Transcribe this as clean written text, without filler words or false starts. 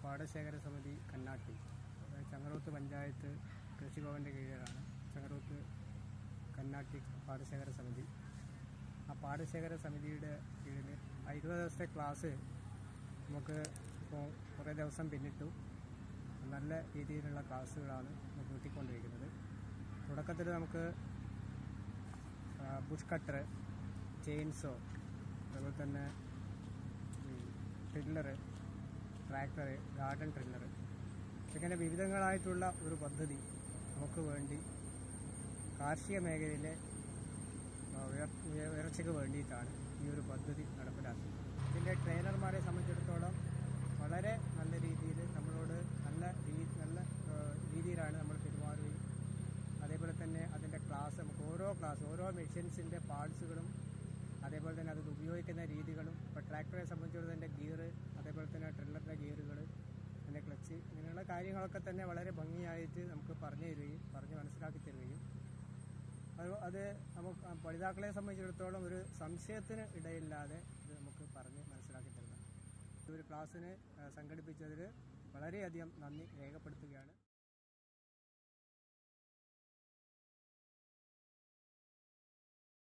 പാടശേഖര സമിതി കന്നാട്ടി, ചങ്ങരോത്ത് പഞ്ചായത്ത് കൃഷിഭവൻ്റെ കീഴിലാണ് ചങ്ങരോത്ത് കന്നാട്ടി പാടശേഖര സമിതി. ആ പാടശേഖര സമിതിയുടെ കീഴിൽ 20 ദിവസത്തെ ക്ലാസ് നമുക്ക് ഇപ്പോൾ കുറേ ദിവസം പിന്നിട്ടു. നല്ല രീതിയിലുള്ള ക്ലാസ്സുകളാണ് നമുക്ക് കിട്ടിക്കൊണ്ടിരിക്കുന്നത്. തുടക്കത്തിൽ നമുക്ക് ബുഷ് കട്ടർ, ചെയിൻസോ, അതുപോലെ തന്നെ ട്രില്ലർ, ട്രാക്ടർ, ഗാർഡൻ ട്രില്ലർ, ഇങ്ങനെ വിവിധങ്ങളായിട്ടുള്ള ഒരു പദ്ധതി നമുക്ക് വേണ്ടി കാർഷിക മേഖലയിലെ ഉയർച്ചയ്ക്ക് വേണ്ടിയിട്ടാണ് ഈ ഒരു പദ്ധതി നടപ്പിലാക്കുന്നത്. ഇതിൻ്റെ ട്രെയിനർമാരെ സംബന്ധിച്ചിടത്തോളം വളരെ നല്ല രീതിയിൽ നമ്മളോട് നല്ല രീതിയിലാണ് നമ്മൾ പെരുമാറുകയും, അതേപോലെ തന്നെ അതിൻ്റെ ക്ലാസ് നമുക്ക് ഓരോ മെഷീൻസിൻ്റെ പാർട്സുകളും, അതേപോലെ തന്നെ അത് ഉപയോഗിക്കുന്ന രീതികളും, ഇപ്പോൾ ട്രാക്ടറെ സംബന്ധിച്ചിടത്തോളം അതിൻ്റെ ഗിയർ, അതേപോലെ തന്നെ ട്രില്ലറിൻ്റെ ഗിയറുകൾ, അതിൻ്റെ ക്ലച്ച്, ഇങ്ങനെയുള്ള കാര്യങ്ങളൊക്കെ തന്നെ വളരെ ഭംഗിയായിട്ട് നമുക്ക് പറഞ്ഞ് മനസ്സിലാക്കി തരികയും അത് നമുക്ക് പഠിതാക്കളെ സംബന്ധിച്ചിടത്തോളം ഒരു സംശയത്തിന് ഇടയില്ലാതെ ഇത് നമുക്ക് പറഞ്ഞ് മനസ്സിലാക്കി തരുന്നത്. ഈ ഒരു ക്ലാസ്സിന് സംഘടിപ്പിച്ചതിൽ വളരെയധികം നന്ദി രേഖപ്പെടുത്തുകയാണ്.